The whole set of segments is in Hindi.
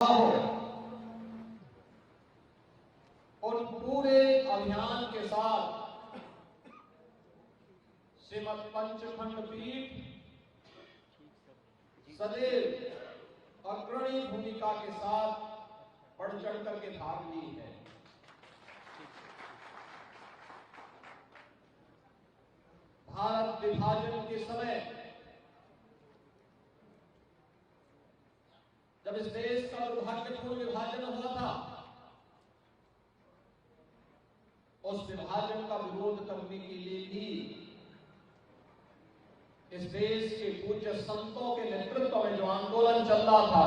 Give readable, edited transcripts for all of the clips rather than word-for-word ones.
हो उन पूरे अभियान के साथ श्रीमद पंचखंड पीठ सदैव अग्रणी भूमिका के साथ बढ़ चढ़ करके भाग ली है। भारत विभाजन के समय जब इस देश का दुर्भाग्यपूर्ण विभाजन हुआ था, उस विभाजन का विरोध करने के लिए भी इस देश के पूज्य संतों के नेतृत्व में जो आंदोलन चल रहा था,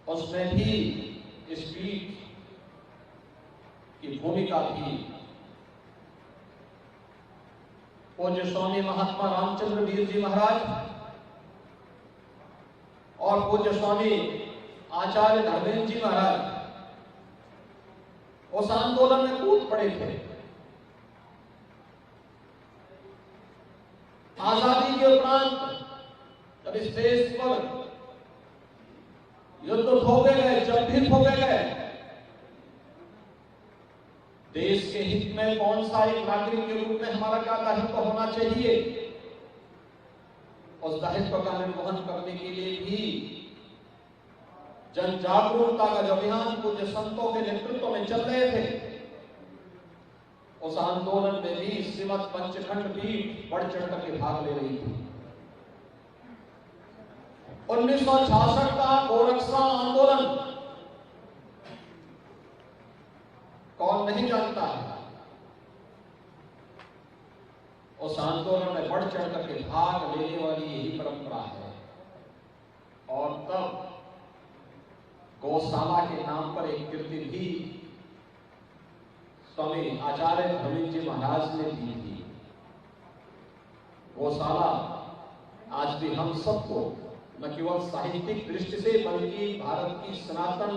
उसमें भी इस पीठ की भूमिका थी। पूज्य स्वामी महात्मा रामचंद्र वीर जी महाराज और पूज्य स्वामी आचार्य धर्मेंद्र जी महाराज उस आंदोलन में कूद पड़े थे। आजादी के उपरांत जब इस देश पर युद्ध थोपे गए, जब भी थोपे गए, देश के हित में कौन सा एक नागरिक के रूप में हमारा क्या दायित्व होना चाहिए, उस दायित्व का निर्वहन करने के लिए भी जन जागरूकता का जो अभियान पूज्य संतों के नेतृत्व में चल रहे थे, उस आंदोलन में भी श्रीमद पंचखंड पीठ बढ़ चढ़ करके भाग ले रही थी। 1966 का गोरक्षा आंदोलन कौन नहीं जानता है। उस आंदोलन में बढ़ चढ़ करके भाग लेने वाली यही परंपरा है। और तब गौशाला के नाम पर एक कृति भी स्वामी आचार्य धर्मेंद्र जी महाराज ने दी थी। गौशाला आज भी हम सबको न केवल साहित्यिक दृष्टि से बल्कि भारत की सनातन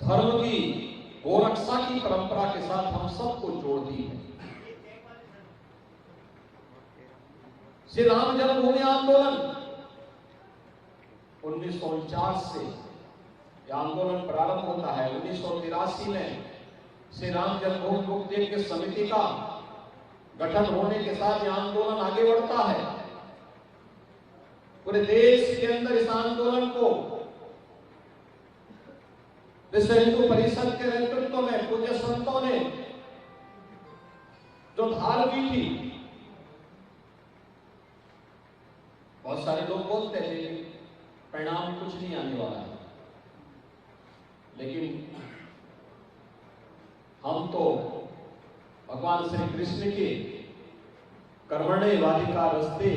धर्म की गोरक्षा की परंपरा के साथ हम सबको जोड़ती है। श्री राम जन्मभूमि आंदोलन 1949 से यह आंदोलन प्रारंभ होता है। 1983 में श्री राम जन्मभूमि मुक्ति यज्ञ समिति का गठन होने के साथ यह आंदोलन आगे बढ़ता है। पूरे देश के अंदर इस आंदोलन को विश्व हिंदू परिषद के नेतृत्व में पूज्य संतों ने जो धार की थी, बहुत सारे लोग बोलते थे परिणाम कुछ नहीं आने वाला है, लेकिन हम तो भगवान श्री कृष्ण के कर्मण्येवाधिकारस्ते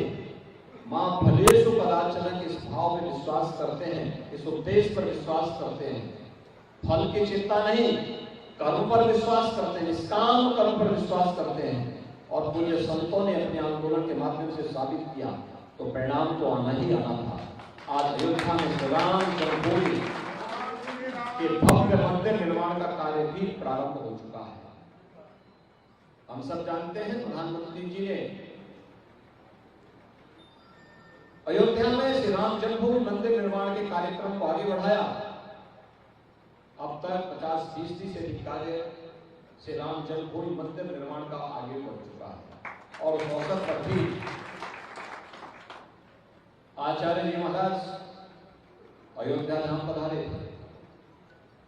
मां फलेषु कदाचन के इस भाव में विश्वास करते हैं, इस उपदेश पर विश्वास करते हैं। फल की चिंता नहीं, कर्म पर विश्वास करते हैं, निष्काम कर्म पर विश्वास करते हैं। और पूज्य संतों ने अपने आंदोलन के माध्यम से साबित किया, तो परिणाम तो आना ही आना था। आज अयोध्या में श्री राम जन्मभूमि के भव्य मंदिर निर्माण का कार्य भी प्रारंभ हो चुका है। हम सब जानते हैं प्रधानमंत्री जी ने अयोध्या में श्री राम जन्मभूमि मंदिर निर्माण के कार्यक्रम को आगे बढ़ाया। अब तक 50% से अधिक कार्य श्री राम जन्मभूमि मंदिर निर्माण का आगे बढ़ चुका है। और उस अवसर पर भी आचार्य जी महाराज अयोध्या धाम पधारे थे।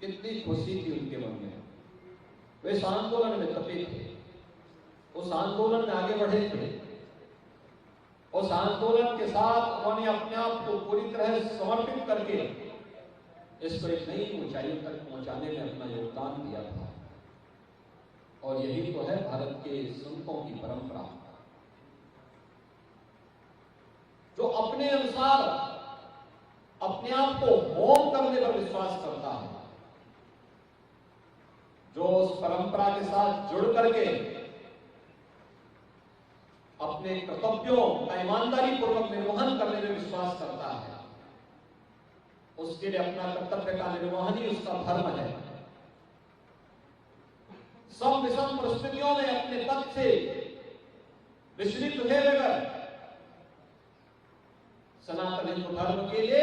कितनी खुशी थी उनके मन में, वे इस आंदोलन में तपे थे, उस आंदोलन में आगे बढ़े थे। उस आंदोलन के साथ उन्होंने अपने आप को पूरी तरह समर्पित करके इसको एक नई ऊंचाई तक पहुंचाने में अपना योगदान दिया था। और यही तो है भारत के संतों की परंपरा, जो अपने अनुसार अपने आप को होम करने पर विश्वास करता है, जो उस परंपरा के साथ जुड़ करके अपने कर्तव्यों का ईमानदारी पूर्वक निर्वहन करने में विश्वास करता है, उसके लिए अपना कर्तव्य का निर्वहन ही उसका धर्म है। सम विषम परिस्थितियों में अपने पद से विचलित हुए बगैर सनातन हिंदू धर्म के लिए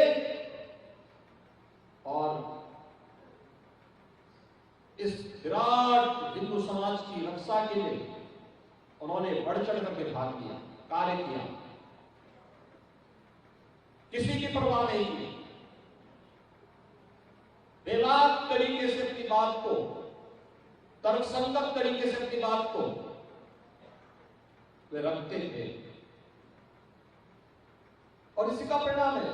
और इस विराट हिंदू समाज की रक्षा के लिए उन्होंने बढ़ चढ़ करके भाग लिया, कार्य किया, किसी की परवाह नहीं की। बेबाक तरीके से अपनी बात को, तर्कसंगत तरीके से अपनी बात को वे रखते थे और इसी का परिणाम है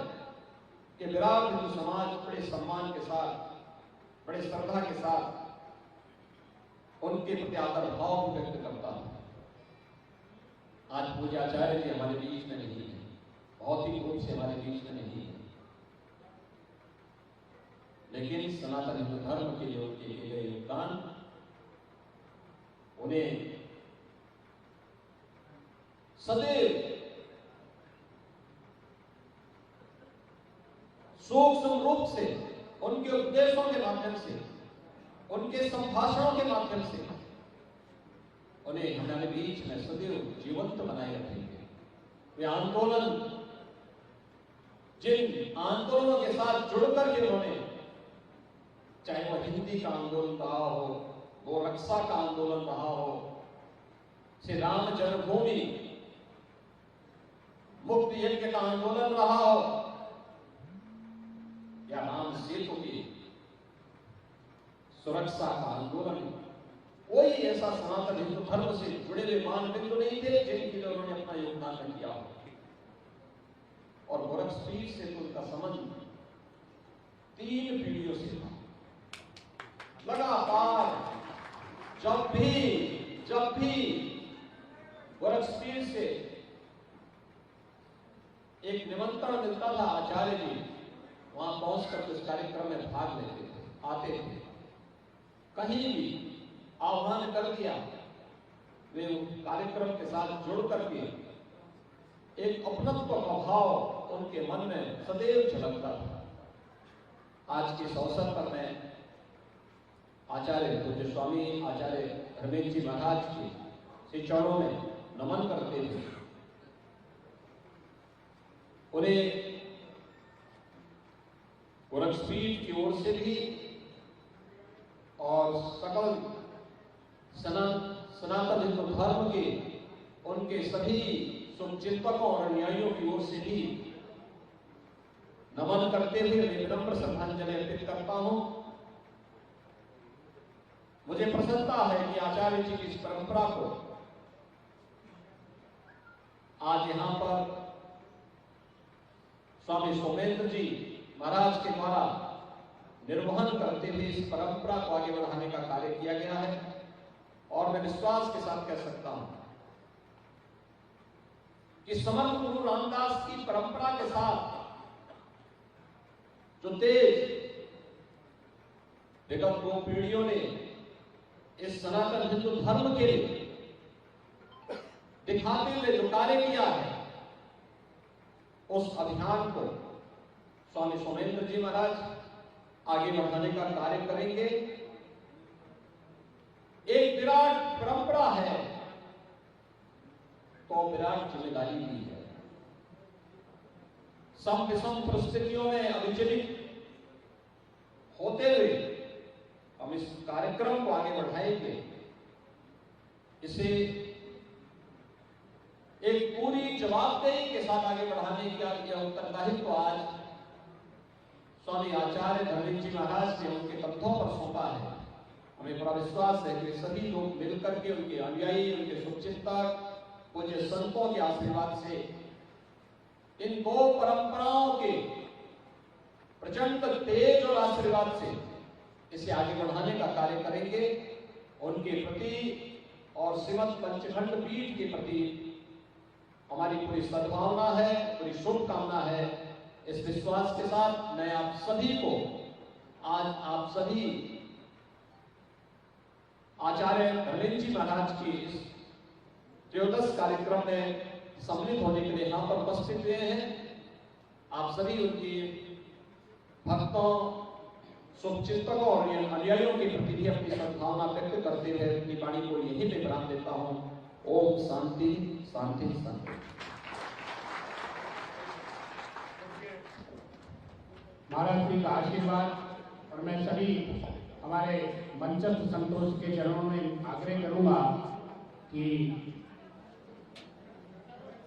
कि विराट हिंदू समाज बड़े सम्मान के साथ, बड़े श्रद्धा के साथ उनके प्रति आदर भाव व्यक्त करता है। आज पूज्य आचार्य जी हमारे बीच में नहीं है, भौतिक रूप से हमारे बीच में नहीं है, लेकिन सनातन हिंदू धर्म के लिए उनके किए गए योगदान उन्हें सदैव सूक्ष्म रूप से उनके उपदेशों के माध्यम से, उनके संभाषणों के माध्यम से उन्हें हमारे बीच में सदैव जीवंत बनाए रखेंगे। वे आंदोलन, जिन आंदोलनों के साथ जुड़कर के उन्होंने, चाहे वो हिंदी का आंदोलन रहा हो, वो रक्षा का आंदोलन रहा हो, श्री राम जन्मभूमि मुक्ति यज्ञ का आंदोलन रहा हो, या राम सेतु की सुरक्षा का आंदोलन, कोई ऐसा सनातन हिंदू धर्म से जुड़े हुए मानबिंदु नहीं थे जिनके लिए उन्होंने अपना योगदान न किया हो। और गोरखपीठ से तो उनका संबंध 3 पीढ़ियों से था। लगातार जब भी गोरखपीठ से एक निमंत्रण मिलता था, आचार्य जी वहां पहुंचकर इस कार्यक्रम में भाग लेते थे, आते थे। कहीं भी आह्वान कर दिया, वे कार्यक्रम के साथ जुड़ करके एक अपनत्व का भाव उनके मन में सदैव झलकता था। आज के इस अवसर पर मैं आचार्य पूज्य स्वामी आचार्य धर्मेंद्र जी महाराज के श्री चरणों में नमन करते थे। उन्हें गोरखपीठ की ओर से भी और सकल सनातन हिंदू धर्म के उनके सभी शुभचिंतकों और अनुयायियों की ओर से भी नमन करते हुए मैं विनम्र श्रद्धांजलि अर्पित करता हूं। मुझे प्रसन्नता है कि आचार्य जी की इस परंपरा को आज यहां पर स्वामी सोमेंद्र जी महाराज के द्वारा निर्वहन करते हुए इस परंपरा को आगे बढ़ाने का कार्य किया गया है। और मैं विश्वास के साथ कह सकता हूं कि समर्थ गुरु रामदास की परंपरा के साथ जो तेज विगत 2 पीढ़ियों ने इस सनातन हिंदू धर्म के लिए दिखाते हुए जो कार्य किया है, उस अभियान को स्वामी सोमेंद्र जी महाराज आगे बढ़ाने का कार्य करेंगे। एक विराट परंपरा है तो विराट जिम्मेदारी भी है। सम विषम परिस्थितियों में अविचलित होते हुए हम इस कार्यक्रम को आगे बढ़ाएंगे। इसे एक पूरी जवाबदेही के साथ आगे बढ़ाने का उत्तरदायित्व आज स्वामी आचार्य धर्मेंद्र जी महाराज ने उनके कंधों पर सौंपा है। हमें बड़ा विश्वास है कि सभी लोग मिलकर के, उनके अनुयायी, उनके शुभचिंतक, पूज्य संतों के आशीर्वाद से इन 2 परंपराओं के प्रचंड तेज और आशीर्वाद से इसे आगे बढ़ाने का कार्य करेंगे। उनके प्रति और श्रीमद पंचखंड पीठ के प्रति हमारी पूरी सद्भावना है, पूरी शुभकामना है। इस विश्वास के साथ मैं आप सभी को, आज आप सभी आचार्य धर्मेंद्र जी महाराज की इस त्रयोदश कार्यक्रम में सम्मिलित होने के लिए यहाँ पर उपस्थित हुए हैं। आप सभी उनकी भक्तों, शुभचिंतकों और अनुयायियों के प्रति भी अपनी सद्भावना व्यक्त करते हुए अपनी वाणी को यहीं पे विराम देता हूँ। ओम शांति शांति शांति। महाराज श्री का आशीर्वाद और मैं सभी हमारे मंचस्थ संतोष के चरणों में आग्रह करूंगा कि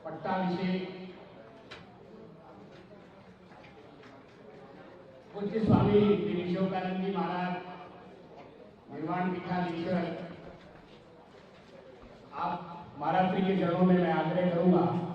पट्टाभिषेक पूज्य स्वामी श्री विश्वकानंद जी महाराज निर्वाण पीठाधीश्वर आप महाराज श्री के चरणों में मैं आग्रह करूंगा